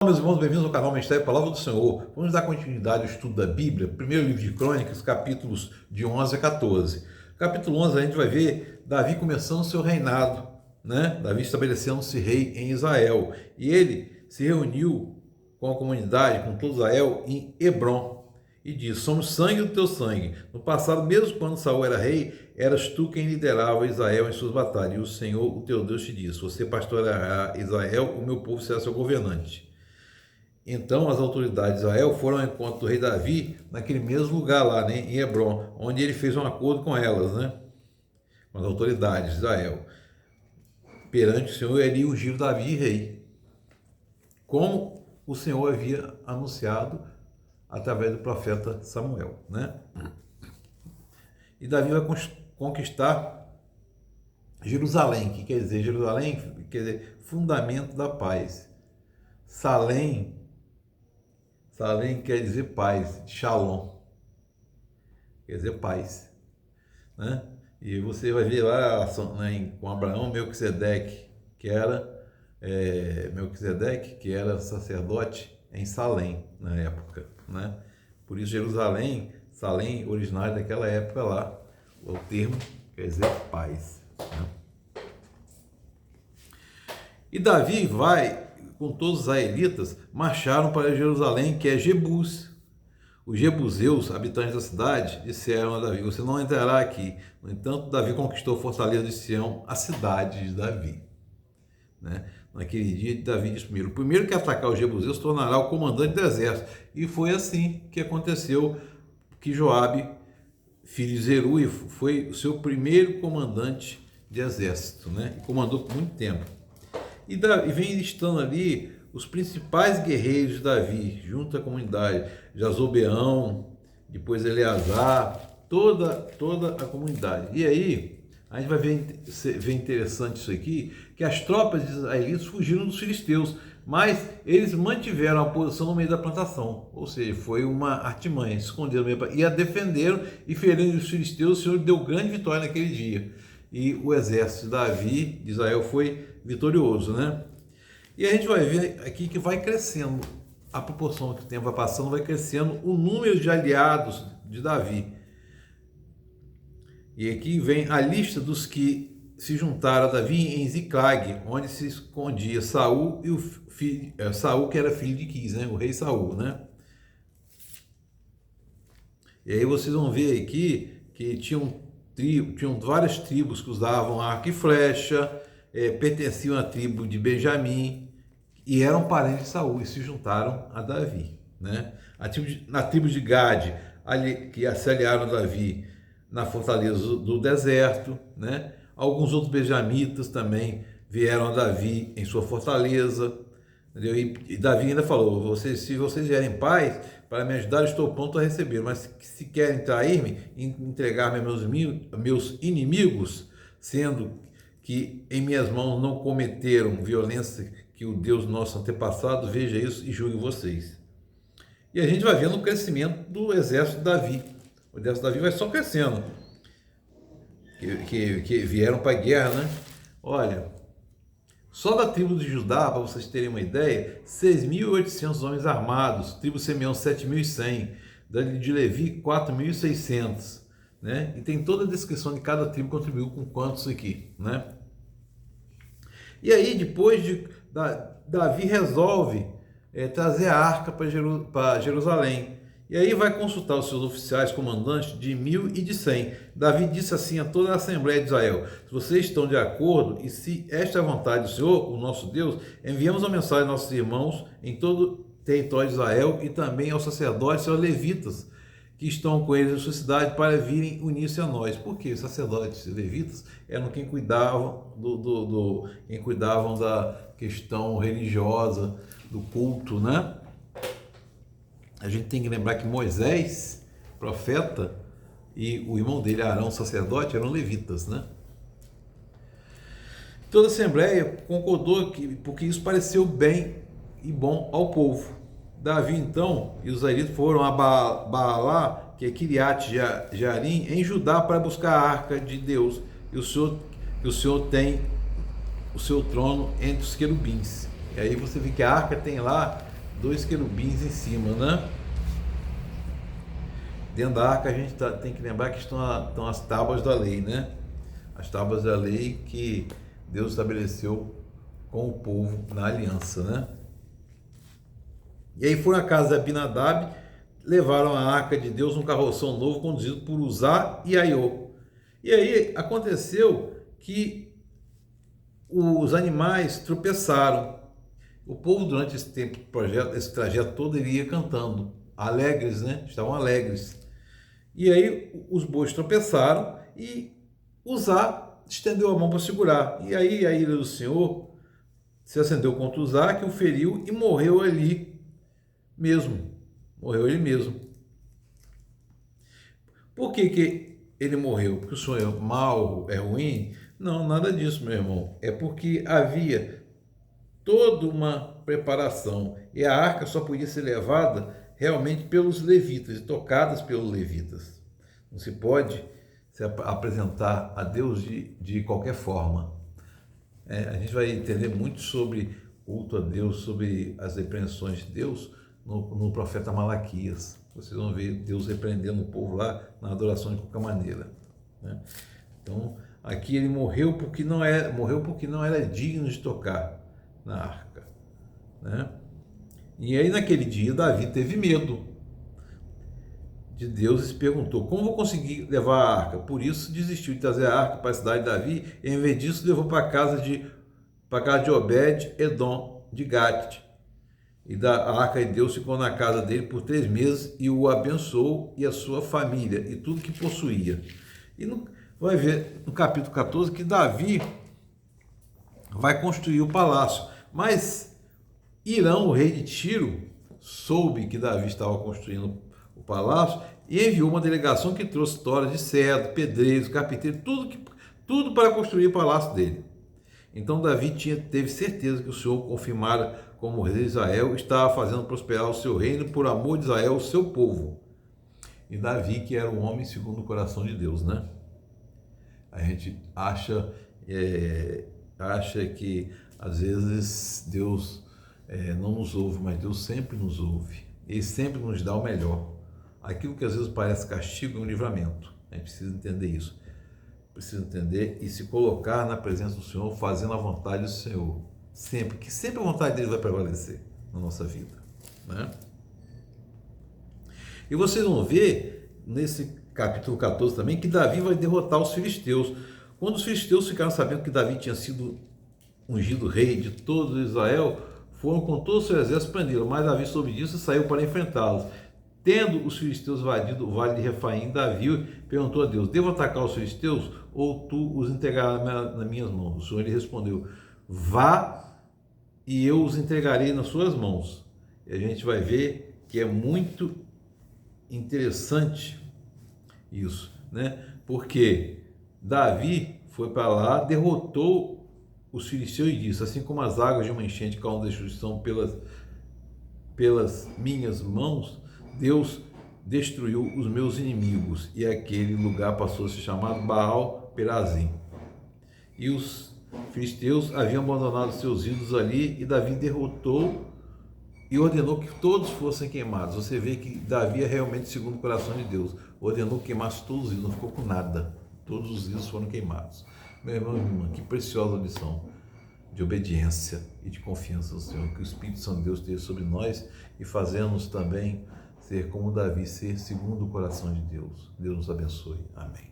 Olá, meus irmãos, bem-vindos ao canal Ministério Palavra do Senhor. Vamos dar continuidade ao estudo da Bíblia, primeiro livro de Crônicas, capítulos de 11 a 14. Capítulo 11 a gente vai ver Davi começando o seu reinado, né? Davi estabelecendo-se rei em Israel. E ele se reuniu com a comunidade, com todo Israel, em Hebrom. E diz: somos sangue do teu sangue. No passado, mesmo quando Saul era rei, eras tu quem liderava Israel em suas batalhas. E o Senhor, o teu Deus, te disse: você pastoreará Israel, o meu povo será seu governante. Então as autoridades de Israel foram ao encontro do rei Davi naquele mesmo lugar lá, né, em Hebrom, onde ele fez um acordo com elas, né, com as autoridades de Israel. Perante o Senhor, ele ungiu Davi rei, como o Senhor havia anunciado através do profeta Samuel, né? E Davi vai conquistar Jerusalém, que quer dizer, Jerusalém quer dizer fundamento da paz. Salém quer dizer paz, Shalom, quer dizer paz, né? E você vai ver lá, né, com Abraão, Melquisedeque, que era sacerdote em Salém na época, né? Por isso Jerusalém, Salém, originário daquela época lá, o termo quer dizer paz, né? E Davi vai com todos os israelitas, marcharam para Jerusalém, que é Jebus. Os jebuseus, habitantes da cidade, disseram a Davi: você não entrará aqui. No entanto, Davi conquistou a fortaleza de Sião, a cidade de Davi, né? Naquele dia, Davi disse primeiro: o primeiro que atacar os jebuseus se tornará o comandante do exército. E foi assim que aconteceu, que Joabe, filho de Zeruia, foi o seu primeiro comandante de exército, né? E comandou por muito tempo. E vem listando ali os principais guerreiros de Davi, junto à comunidade, Jazobeão, depois Eleazar, toda a comunidade. E aí, a gente vai ver interessante isso aqui, que as tropas de israelitas fugiram dos filisteus, mas eles mantiveram a posição no meio da plantação, ou seja, foi uma artimanha, se esconderam no meio, e a defenderam e ferindo os filisteus. O Senhor deu grande vitória naquele dia. E o exército de Davi, de Israel, foi vitorioso, né? E a gente vai ver aqui que vai crescendo, a proporção que o tempo vai passando, vai crescendo o número de aliados de Davi. E aqui vem a lista dos que se juntaram a Davi em Ziclag, onde se escondia Saul e o filho, Saul, que era filho de Quis, né? O rei Saul, né? E aí vocês vão ver aqui que tinham várias tribos que usavam arco e flecha, pertenciam à tribo de Benjamim e eram parentes de Saul e se juntaram a Davi, né? Na tribo de Gade, que se aliaram a Davi na fortaleza do deserto, né? Alguns outros benjamitas também vieram a Davi em sua fortaleza, entendeu? E Davi ainda falou: se vocês vierem paz para me ajudar, estou pronto a receber, mas se querem trair-me, entregar-me a meus inimigos, sendo que em minhas mãos não cometeram violência que o Deus nosso antepassado, veja isso e julgue vocês. E a gente vai vendo o crescimento do exército de Davi. O exército de Davi vai só crescendo, que vieram para a guerra, né? Olha, só da tribo de Judá, para vocês terem uma ideia, 6.800 homens armados, tribo de Simeão 7.100, da de Levi 4.600, né? E tem toda a descrição de cada tribo contribuiu com quantos aqui, né? E aí depois Davi resolve trazer a arca para Jerusalém. E aí vai consultar os seus oficiais comandantes de 1.000 e de 100. Davi disse assim a toda a Assembleia de Israel: se vocês estão de acordo, e se esta é a vontade do Senhor, o nosso Deus, enviamos a mensagem aos nossos irmãos em todo o território de Israel e também aos sacerdotes e aos levitas que estão com eles em sua cidade para virem unir-se a nós. Porque os sacerdotes e levitas eram quem cuidavam quem cuidavam da questão religiosa, do culto, né? A gente tem que lembrar que Moisés, profeta, e o irmão dele, Arão, sacerdote, eram levitas, né? Toda a Assembleia concordou porque isso pareceu bem e bom ao povo. Davi, então, e os israelitas foram a Baalá, que é Kiriat Jearim, em Judá, para buscar a arca de Deus. E o Senhor tem o seu trono entre os querubins. E aí você vê que a arca tem lá dois querubins em cima, né? Dentro da arca a gente tem que lembrar que estão as tábuas da lei, né? As tábuas da lei que Deus estabeleceu com o povo na aliança, né? E aí foram à casa de Abinadab, levaram a arca de Deus num carroção novo conduzido por Uzá e Aiô. E aí aconteceu que os animais tropeçaram. O povo durante esse tempo, esse trajeto todo, ele ia cantando, alegres, né? Estavam alegres. E aí os bois tropeçaram e Uzá estendeu a mão para segurar. E aí a ira do Senhor se acendeu contra Uzá, que o feriu e morreu ali mesmo. Morreu ele mesmo. Por que ele morreu? Porque o Senhor é mau, é ruim? Não, nada disso, meu irmão. É porque havia toda uma preparação e a arca só podia ser levada realmente pelos levitas e tocadas pelos levitas. Não se pode se apresentar a Deus de qualquer forma. A gente vai entender muito sobre culto a Deus, sobre as repreensões de Deus no profeta Malaquias. Vocês vão ver Deus repreendendo o povo lá na adoração de qualquer maneira, né? Então, aqui ele morreu porque não era digno de tocar na arca, né? E aí naquele dia Davi teve medo de Deus e se perguntou: como vou conseguir levar a arca? Por isso desistiu de trazer a arca para a cidade de Davi e em vez disso levou para a casa de Obed-Edom de Gate. E a arca de Deus ficou na casa dele por 3 meses e o abençoou e a sua família e tudo que possuía. E vai ver no capítulo 14 que Davi vai construir o palácio. Mas Irão, o rei de Tiro, soube que Davi estava construindo o palácio e enviou uma delegação que trouxe toras de cedro, pedreiros, carpinteiros, tudo para construir o palácio dele. Então Davi teve certeza que o Senhor confirmara como rei de Israel, estava fazendo prosperar o seu reino por amor de Israel, o seu povo. E Davi, que era um homem segundo o coração de Deus, né? A gente acha que às vezes Deus não nos ouve, mas Deus sempre nos ouve. Ele sempre nos dá o melhor. Aquilo que às vezes parece castigo é um livramento. A gente precisa entender isso. Precisa entender e se colocar na presença do Senhor, fazendo a vontade do Senhor. Sempre a vontade dele vai prevalecer na nossa vida, né? E vocês vão ver nesse capítulo 14 também que Davi vai derrotar os filisteus. Quando os filisteus ficaram sabendo que Davi tinha sido ungido rei de todo Israel, foram com todo o seu exército prendê-lo, mas Davi soube disso e saiu para enfrentá-los. Tendo os filisteus invadido o vale de Refaim, Davi perguntou a Deus: devo atacar os filisteus ou tu os entregarás nas minhas mãos? O Senhor lhe respondeu: vá e eu os entregarei nas suas mãos. E a gente vai ver que é muito interessante isso, né? Porque Davi foi para lá, derrotou os filisteus e disse: assim como as águas de uma enchente causam destruição pelas minhas mãos, Deus destruiu os meus inimigos. E aquele lugar passou a se chamar Baal-Perazim. E os filisteus haviam abandonado seus ídolos ali, e Davi derrotou e ordenou que todos fossem queimados. Você vê que Davi é realmente segundo o coração de Deus. Ordenou que queimasse todos os ídolos, não ficou com nada. Todos os ídolos foram queimados. Meu irmão e irmã, que preciosa lição de obediência e de confiança no Senhor. Que o Espírito Santo de Deus esteja sobre nós e fazemos também ser como Davi, ser segundo o coração de Deus. Deus nos abençoe. Amém.